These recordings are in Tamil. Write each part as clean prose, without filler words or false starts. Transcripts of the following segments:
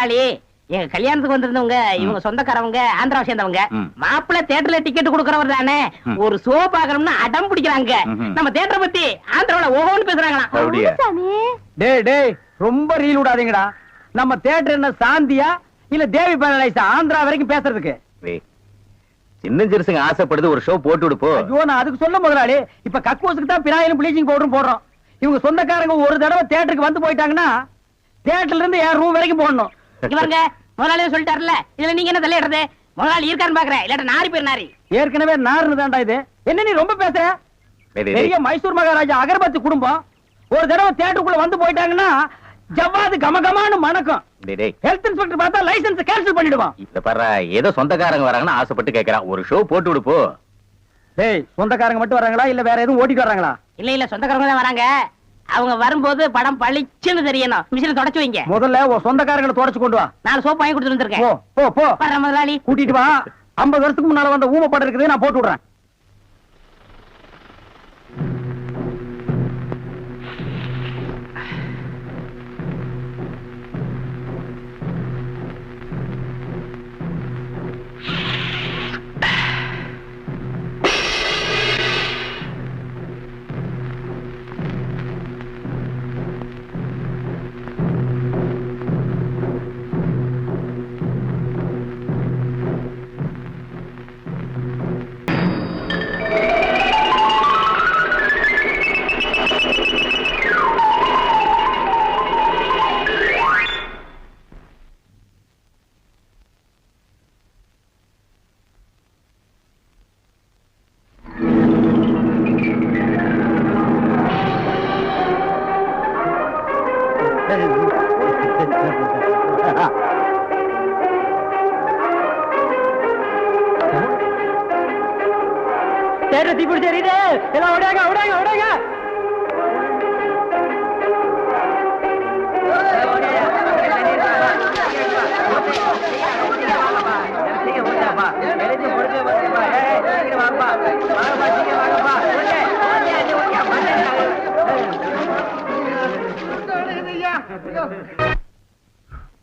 முதலாளி எங்க கல்யாணத்துக்கு வந்திருந்தவங்க இவங்க சொந்தக்காரவங்க ஆந்திராவை சேர்ந்தவங்க. மாப்பிள்ள தியேட்டர்ல டிக்கெட் கொடுக்கறவர் தானே, ஒரு ஷோ பாக்கணும்னு அடம் பிடிக்கிறாங்க. நம்ம தியேட்டரை பத்தி ஆந்திராவுல ஓஹோன்னு பேசுறாங்களாம். டேய் டேய் ரொம்ப ரீல் விடாதீங்கடா. நம்ம தியேட்டர் என்ன சாந்தியா இல்ல தேவி பேரலைஸா ஆந்திரா வரைக்கும் பேசுறதுக்கு? சின்ன சிறுசுங்க ஆசைப்படுது, ஒரு ஷோ போட்டு விடுப்போ. ஐயோ நான் அதுக்கு சொல்ல முதலாளி, இப்ப கக்கூசுக்கு தான் பினாயிலும் ப்ளீச்சிங் பவுடரும் போடுறோம். இவங்க சொந்தக்காரங்க ஒரு தடவை தியேட்டருக்கு வந்து போயிட்டாங்கன்னா தியேட்டர்ல இருந்து என் ரூம் வரைக்கும் போடணும். இவங்க முதலாளியே சொல்லிட்டாருல, இதுல நீங்க என்ன தலையிடுறது? முதலாளி இருக்கான்னு பாக்குறேன், இல்லாட்ட நாரி பேர் நாரி. ஏற்கனவே நாருன்னு தான்டா இது. என்ன நீ ரொம்ப பேசுற? பெரிய மைசூர் மகாராஜா அகர்பத்தி குடும்பம் ஒரு தடவை தியேட்டருக்குள்ள வந்து போயிட்டாங்கன்னா ஜவ்வாது கமகமானு மணக்கும். ஹெல்த் இன்ஸ்பெக்டர் பார்த்தா லைசென்ஸ் கேன்சல் பண்ணிடுவான். இத பாரு, ஏதோ சொந்தக்காரங்க வராங்கன்னு ஆசைப்பட்டு கேக்குறான், ஒரு ஷோ போட்டு விடுப்போ. டேய் சொந்தக்காரங்க மட்டும் வராங்களா இல்ல வேற எதுவும் ஓட்டிட்டு வராங்களா? இல்ல இல்ல சொந்தக்காரங்க தான் வராங்க. அவங்க வரும்போது படம் பளிச்சுன்னு தெரியணும். மிஷினை தொடச்சு வைங்க. முதல்ல உன் சொந்தக்காரங்களை தொடச்சு கொண்டு வா. 4 சோப்பு வாங்கி கொடுத்துட்டு வந்திருக்கேன். போ போ போ. வர முதலாளி கூட்டிட்டு வா. 50 வருஷத்துக்கு முன்னால வந்த ஊமை படம் இருக்குது, நான் போட்டு விடுறேன்.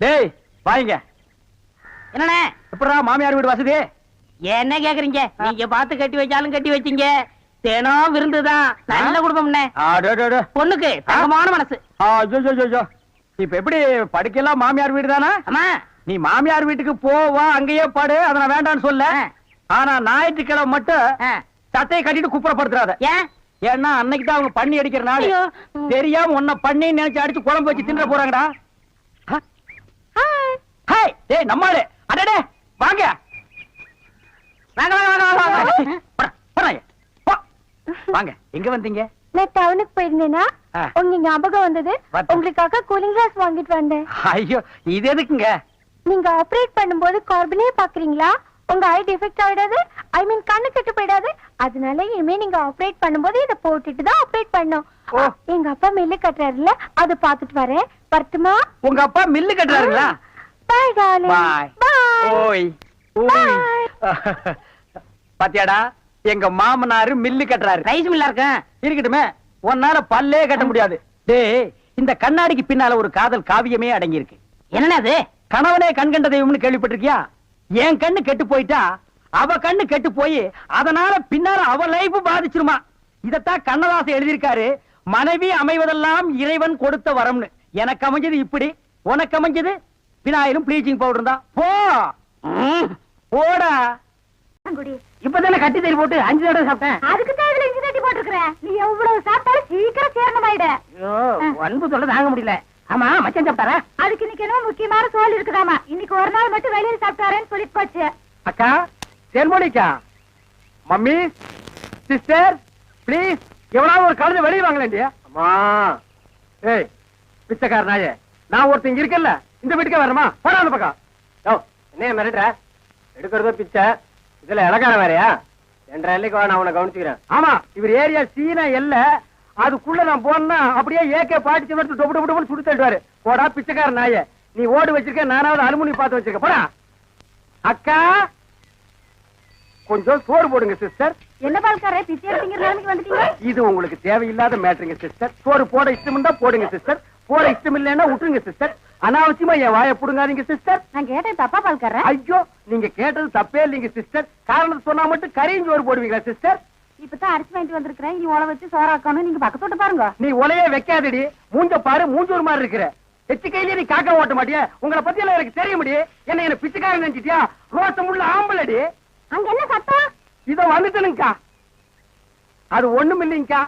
டேய் வாங்க. என்னண்ணே எப்படா மாமியார் வீடு வசதி? என்ன கேக்குறீங்க? நீங்க பார்த்து கட்டி வச்சாலும் கட்டி வச்சீங்க. தினம் விருந்துதான். நல்ல குடும்பம்ண்ணே. பொண்ணுக்கு தங்கமான மனசு. இப்ப எப்படி படுக்கலாம் மாமியார் வீடு தானா? ஆமா. நீ மாமியார் வீட்டுக்கு போவா, அங்கேயே பாடு, அதை நான் வேண்டான்னு சொல்ல. ஆனா ஞாயிற்றுக்கிழமை மட்டும் சட்டையை கட்டிட்டு குப்புறப்படுத்துறாத. ஏன்? ஏன்னா அன்னைக்கு தான் அவங்க பண்ணி அடிக்கிற நாள். தெரியாம உன்னை பண்ணி நினைச்சு அடிச்சு குழம்பு வச்சு தின்ற போறாங்கடா. ஹாய் டேய் நம்மாளே. அடடே வாங்க வாங்க வாங்க வாங்க வாங்க. எங்க வந்தீங்க? நான் டவுனுக்கு போயிருந்தேனா உங்க ஞாபகம் வந்தது. உங்களுக்காக கூலிங் கிளாஸ் வாங்கிட்டு வந்தேன். ஐயோ இது எதுக்குங்க? நீங்க ஆபரேட் பண்ணும்போது கார்பனே பாக்குறீங்களா? உங்க ஐ டிஃபெக்ட் ஆயிடாது, ஐ மீன் கண்ணு கெட்டு போயிடாது. அதனால இனிமே நீங்க ஆபரேட் பண்ணும்போது இத போட்டுட்டு தான் ஆபரேட் பண்ணணும். எங்க அப்பா மில்லு கட்டுறாருல, அதை பாத்துட்டு வரேன். பர்த்துமா? உங்க அப்பா மில்லு கட்டுறாருங்களா? Bye darling. பை. ஓய் ஓய். பாத்தியாடா எங்க மாமனாரு மில்லு கட்டுறாரு. ரைஸ் மில்லா இருக்கட்டுமே, உன்னால பல்லே கட்ட முடியாது. டேய் இந்த கண்ணாடிக்கு பின்னால ஒரு காதல் காவியமே அடங்கி இருக்கு. என்ன அது? கணவனே கண்கண்ட தெய்வம்னு கேள்விப்பட்டிருக்கியா? என் கண்ணு கெட்டு போயிட்டா அவ கண்ணு கெட்டு போய் அதனால பின்னால அவ லைஃப் பாதிச்சிருமா. இதத்தான் கண்ணதாசன் எழுதியிருக்காரு, மனைவி அமைவதெல்லாம் இறைவன் கொடுத்த வரம்னு. எனக்கு அமைஞ்சது இப்படி, உனக்கு அமைஞ்சது பினாயிலும் ப்ளீச்சிங் பவுடர் தான். போ போடா. இப்பதானே கட்டி தறி போட்டு 5 தடவை சாப்பிட்டேன். அதுக்கு தான் இதுல இஞ்சி தட்டி போட்டுருக்கேன். நீ எவ்வளவு சாப்பிட்டாலும் சீக்கிரம் சேரணமாயிட. அன்பு சொல்ல தாங்க முடியல. ஆமா மச்சான் சாப்பிட்டாரா? அதுக்கு இன்னைக்கு என்ன முக்கியமான சோல் இருக்குதாமா. இன்னைக்கு ஒரு நாள் மட்டும் வெளியில சாப்பிட்டாரேன்னு சொல்லிட்டு போச்சு. அக்கா தேன்மொழிக்கா, மம்மி சிஸ்டர் ப்ளீஸ் எவனாவது ஒரு கழுதை வெளியே வாங்கலையா? அம்மா ஏய் பிச்சைக்கார நாயே, நான் ஒருத்தங்க இருக்கல இந்த வீட்டுக்கே வரணுமா? போடா அந்த பக்கம். என்ன மிரட்டுற? எடுக்கிறதோ பிச்சை, இதுல இலக்கார வேறையா? 2 எல்லைக்கு வா, நான் உன்னை கவனிச்சுக்கிறேன். ஆமா இவர் ஏரியா சீனா எல்ல, அதுக்குள்ள நான் போனா அப்படியே ஏகே பாட்டு டொப்பு டொப்பு டொப்பு சுடு தள்ளுவாரு. போடா பிச்சைக்கார நாயே, நீ ஓடு வச்சிருக்க, நானாவது அலுமினி பார்த்து வச்சிருக்க. போடா. அக்கா கொஞ்சம் சோறு போடுங்க சிஸ்டர். என்ன பால்காரே பிச்சை எடுத்தீங்க நிலைமைக்கு வந்துட்டீங்க? இது உங்களுக்கு தேவையில்லாத மேட்டருங்க சிஸ்டர். சோறு போட இஷ்டம் இருந்தா போடுங்க சிஸ்டர், போட இஷ்டம் இல்லைன்னா விட்டுருங்க சிஸ்டர். அனாவசியமா என் வாயை புடுங்காதீங்க சிஸ்டர். நான் கேட்டேன் தப்பா பால்காரன். ஐயோ, நீங்க கேட்டது தப்பே இல்லைங்க சிஸ்டர். காரணம் சொன்னா மட்டும் கறியும் சோறு போடுவீங்களா சிஸ்டர்? இப்பதான் அரிசி வாங்கிட்டு வந்திருக்கிறேன். இனி உழ வச்சு சோறாக்கணும். நீங்க பக்கத்தோட்ட பாருங்க. நீ உலையே வைக்காதடி. மூஞ்ச பாரு, மூஞ்சூர் மாதிரி இருக்கிற. எச்சு கையிலே நீ காக்கா ஓட்ட மாட்டியா? உங்களை பத்தி எல்லாம் எனக்கு தெரிய முடியும். என்ன பிச்சைக்காரன் நினைச்சிட்டியா? ரோசம் உள்ள ஆம்பளடி. அங்க என்ன சத்தம்? இதோ வந்துட்டனுங்கக்கா. அது ஒண்ணும் இல்லைங்கக்கா.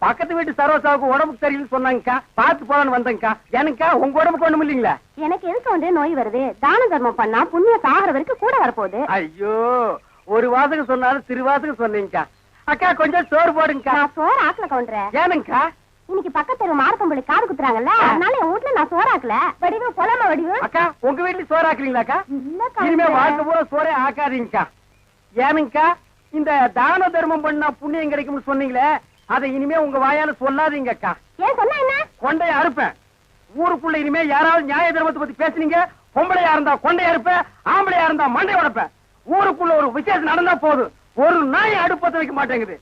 பக்கத்து வீட்டு சரோசாவுக்கு உடம்புக்கு சரியில்லைன்னு சொன்னாங்கக்கா. பார்த்து போலான்னு வந்தேங்கக்கா. எனக்கா உங்க உடம்புக்கு ஒண்ணும் இல்லைங்களா? எனக்கு எதுக்கு வந்து நோய் வருது? தான தர்மம் பண்ணா புண்ணியம் சாகர வரைக்கும் கூட வரப்போகுது. ஐயோ, ஒரு வாசகம் சொன்னாலும் திருவாசகம் சொன்னீங்கக்கா. அக்கா கொஞ்சம் சோறு போடுங்கக்கா. நான் சோறு ஆக்கல கவுண்டரே. ஏனுங்கக்கா? இன்னைக்கு பக்கத்து தெரு மார்க்கம்பள்ளி காது குத்துறாங்கல்ல, அதனால என் வீட்டுல நான் சோறு ஆக்கல. வடிவு பொலம வடிவு. அக்கா உங்க வீட்டுல சோறு ஆக்குறீங்களாக்கா? இல்ல இனிமே கவுண்டரே. வாழ்க்கை பூரா சோறே ஆக்காதீங்கக்கா. ஏனுங்கக்கா? இந்த தான தர்மம் பண்ணா புண்ணியம் கிடைக்கும்னு சொன்னீங்களே, அதை இனிமே உங்க வாயால சொல்லாதீங்கக்கா. ஏன் சொன்னா என்ன? கொண்டைய அறுப்பேன். ஊருக்குள்ள இனிமே யாராவது நியாய தர்மத்தை பத்தி பேசுனீங்க, பொம்பளையா இருந்தா கொண்டைய அறுப்பேன், ஆம்பளையா இருந்தா மண்டை உடைப்பேன். ஊருக்குள்ள ஒரு விசேஷம் நடந்தா போதும், ஒரு நாய் அடுப்பத்த வைக்க மாட்டேங்குது.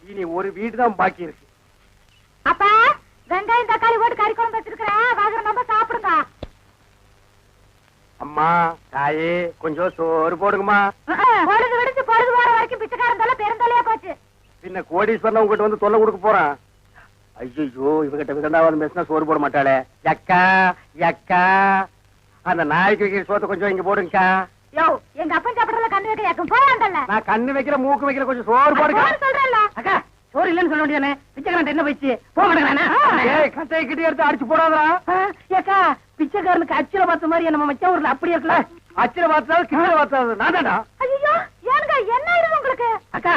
இனி ஒரு வீடு தான் பாக்கி இருக்கு. அப்பா, வெங்காயம் தக்காளி போட்டு கறி குழம்பு வச்சிருக்கிறேன். வாங்குற நம்ம சாப்பிடுங்க. அம்மா தாயே கொஞ்சம் சோறு போடுங்கம்மா. பொழுது விடுச்சு பொழுது போற வரைக்கும் பிச்சைக்காரன் தலை பெருந்தலையா போச்சு. பின்ன கோடீஸ்வரன் உங்ககிட்ட வந்து தொல்லை கொடுக்க போறான். ஐயோ, இவகிட்ட விதண்டாவது பேசினா சோறு போட மாட்டாளே. அக்கா அக்கா, அந்த நாய்க்கு வைக்கிற சோத்தை கொஞ்சம் இங்க போடுங்கக்கா. யோ, எங்க அப்பன் சாப்பிடறதுல கண்ணு வைக்க யாக்கும் போயாண்டல்ல. நான் கண்ணு வைக்கிற மூக்கு வைக்கிற கொஞ்சம் சோறு போடுங்க. சொல்றேன்ல. அக்கா சோறு இல்லன்னு சொல்ல வேண்டியதானே? பிச்சைக்காரன் என்ன போயிடுச்சு? போக மாட்டேங்கிறானே. ஏய், கட்டையை கிட்டி எடுத்து அடிச்சு போடாதா. ஏக்கா பிச்சைக்காரனுக்கு அச்சில பார்த்த மாதிரி நம்ம மச்சான் ஊர்ல அப்படி இருக்கல. அச்சில பார்த்தாலும் கிட்ட பார்த்தாது நான் தான்டா. ஐயோ, ஏனுங்க என்ன ஆயிடுது உங்களுக்கு? அக்கா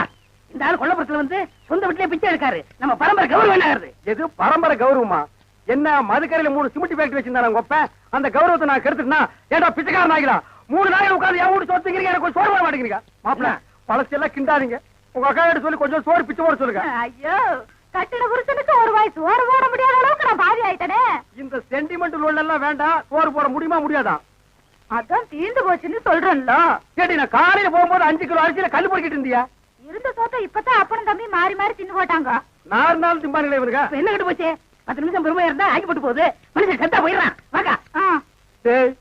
இந்த ஆள் கொல்லப்புறத்துல வந்து சொந்த வீட்டுலயே பிச்சை எடுக்காரு. நம்ம பரம்பரை கௌரவம் என்ன ஆகுது? எது பரம்பரை கௌரவமா? என்ன மதுக்கரையில 3 சிமெண்ட் ஃபேக்டரி வச்சிருந்தாங்க ஒப்ப. அந்த கௌரவத்தை நான் கெடுத்துட்டா ஏடா பிச்சைக்காரன் ஆகிலாம். 3 நாள் உட்கார்ந்து என் வீட்டு சொத்துக்கிறீங்க, எனக்கு சோறு போட மாட்டேங்கிறீங்க. மாப்பிள்ள பழசெல்லாம் கிண்டாதீங்க. உங்க அக்கா கிட்ட சொல்லி கொஞ்சம் சோறு பிச்சை போட சொல்லுங்க. ஐயோ, கட்டிட புருஷனுக்கு ஒரு வாய் சோறு போட முடியாத அளவுக்கு நான் பாதி ஆயிட்டனே. இந்த சென்டிமெண்ட் லோன் எல்லாம் வேண்டாம். சோறு போட முடியுமா முடியாதா? அதான் தீந்து போச்சுன்னு சொல்றேன்ல. கேட்டி, நான் காலையில போகும்போது 5 கிலோ அரிசியில கல் பொறுக்கிட்டு இருந்தியா? இருந்த சோத்த இப்பதான் அப்பனும் தம்பி மாறி மாறி தின்னு போட்டாங்க. 4 நாள் திம்பானுங்களே இவருங்க. இப்ப என்ன கட்டு போச்சு? 10 நிமிஷம் பெருமையா இருந்தா ஆக்கி போட்டு போகுது. மனுஷன் கத்தா போயிடறான். வாக்கா. டேய்,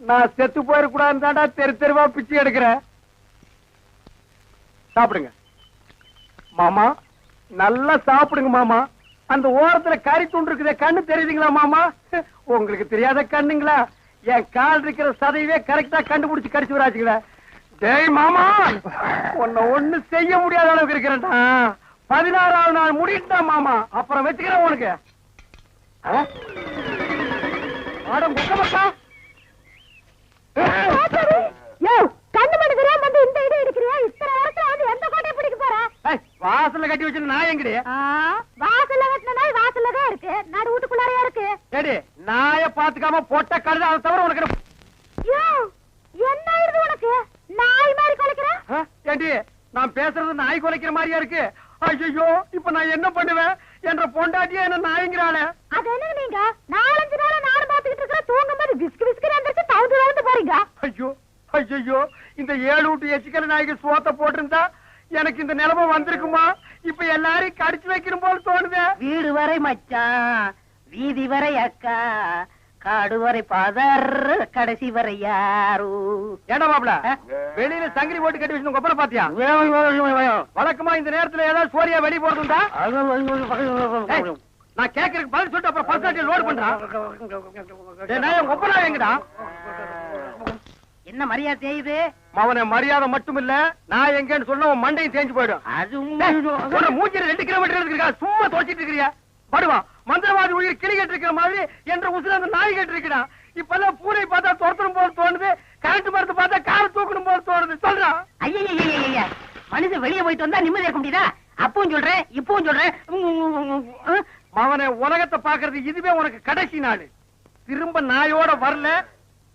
நான் செத்து போயிடக்கூடாதுன்னு தாண்டா தெரு தெருவா பிச்சை எடுக்கிறேன். சாப்பிடுங்க மாமா, நல்லா சாப்பிடுங்க மாமா. அந்த ஓரத்துல கறி துண்டு இருக்குதே, கண்ணு தெரியுதுங்களா மாமா? உங்களுக்கு தெரியாத கண்ணுங்களா? என் கால் இருக்கிற சதையவே கரெக்டா கண்டுபிடிச்சு கடிச்சு வராச்சுங்களா? டேய் மாமா, உன்னை ஒண்ணு செய்ய முடியாத அளவுக்கு இருக்கிறேன்டா. 16ஆவது நாள் முடிட்டா மாமா, அப்புறம் வச்சுக்கிறேன் உனக்கு. ஆடம் குக்கமக்கா. கண்ணு மணி தெரியாம வந்து இந்த இடம் எடுக்கிறியா? இத்தனை நேரத்துல வந்து எந்த கோட்டையை பிடிக்க போற? வாசல்ல கட்டி வச்சிருந்த நாய் எங்கடி? வாசல்ல கட்டின நாய் வாசல்ல தான் இருக்கு. நடு வீட்டுக்குள்ளாரையா இருக்கு. ஏடி, நாய பாத்துக்காம போட்ட கழுத, அதை தவிர உனக்கு என்ன ஆயிருது உனக்கு? நாய் மாதிரி குலைக்கிற? ஏண்டி, நான் பேசுறது நாய் குலைக்கிற மாதிரியா இருக்கு? ஐயோ, இப்ப நான் என்ன பண்ணுவேன்? என்ற பொண்டாட்டியா என்ன நாய்ங்கிறாளே. அது என்ன நீங்க 4-5 நாளா நாடு பாத்துக்கிட்டு இருக்கிற, தூங்கும் போது விஸ்கு விஸ்கு வந்துட்டு தவுந்து போறீங்க. ஐயோ ஐயோ, இந்த 7 வீட்டு எச்சிக்கல நாய்க்கு சோத்த போட்டிருந்தா எனக்கு இந்த நிலைமை வந்திருக்குமா? இப்ப எல்லாரையும் கடிச்சு வைக்கணும் போல தோணுது. வீடு வரை மச்சான், வீதி வரை அக்கா, காடு வரை பாதர், கடைசி வரை யாரு. ஏடா மாப்ள, வெளியில சங்கிலி போட்டு கட்டி வச்சு கொப்பரை பாத்தியா? வழக்கமா இந்த நேரத்துல ஏதாவது சோரியா வெளியே போறதுண்டா? நான் கேக்குறதுக்கு பதில் சொல்லிட்டு அப்புறம் பர்சனாலிட்டி லோட் பண்றான். கொப்பரா எங்கடா? என்ன மரியாதை செய்யுது? அவனை மரியாதை மட்டும் இல்ல, நான் எங்கன்னு சொன்ன உன் மண்டையும் தேஞ்சு போயிடும். அது மூஞ்சில 2 கிலோமீட்டர் இருக்கா, சும்மா தோச்சிட்டு இருக்கிறியா? படுவா, மந்திரவாதி உயிர் கிளி கட்டு இருக்கிற மாதிரி என்ற உசுர அந்த நாய் கட்டு இருக்கிறான். இப்பெல்லாம் பூனை பார்த்தா துரத்தணும் போல தோணுது, கரண்ட் மரத்தை பார்த்தா கார தூக்கணும் போல தோணுது. சொல்றான். ஐயா, மனுஷன் வெளியே போயிட்டு வந்தா நிம்மதி இருக்க முடியுதா? அப்பவும் சொல்றேன், இப்பவும் சொல்றேன். அவனை உலகத்தை பாக்குறது இதுவே உனக்கு கடைசி நாள். திரும்ப நாயோட வரல,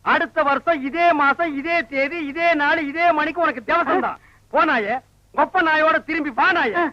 அடுத்த வருஷம் இதே மாசம் இதே தேதி இதே நாள் இதே மணிக்கு உனக்கு தேவசம் தான். போனாயே ஒப்ப நாயோட திரும்பி வானாயே.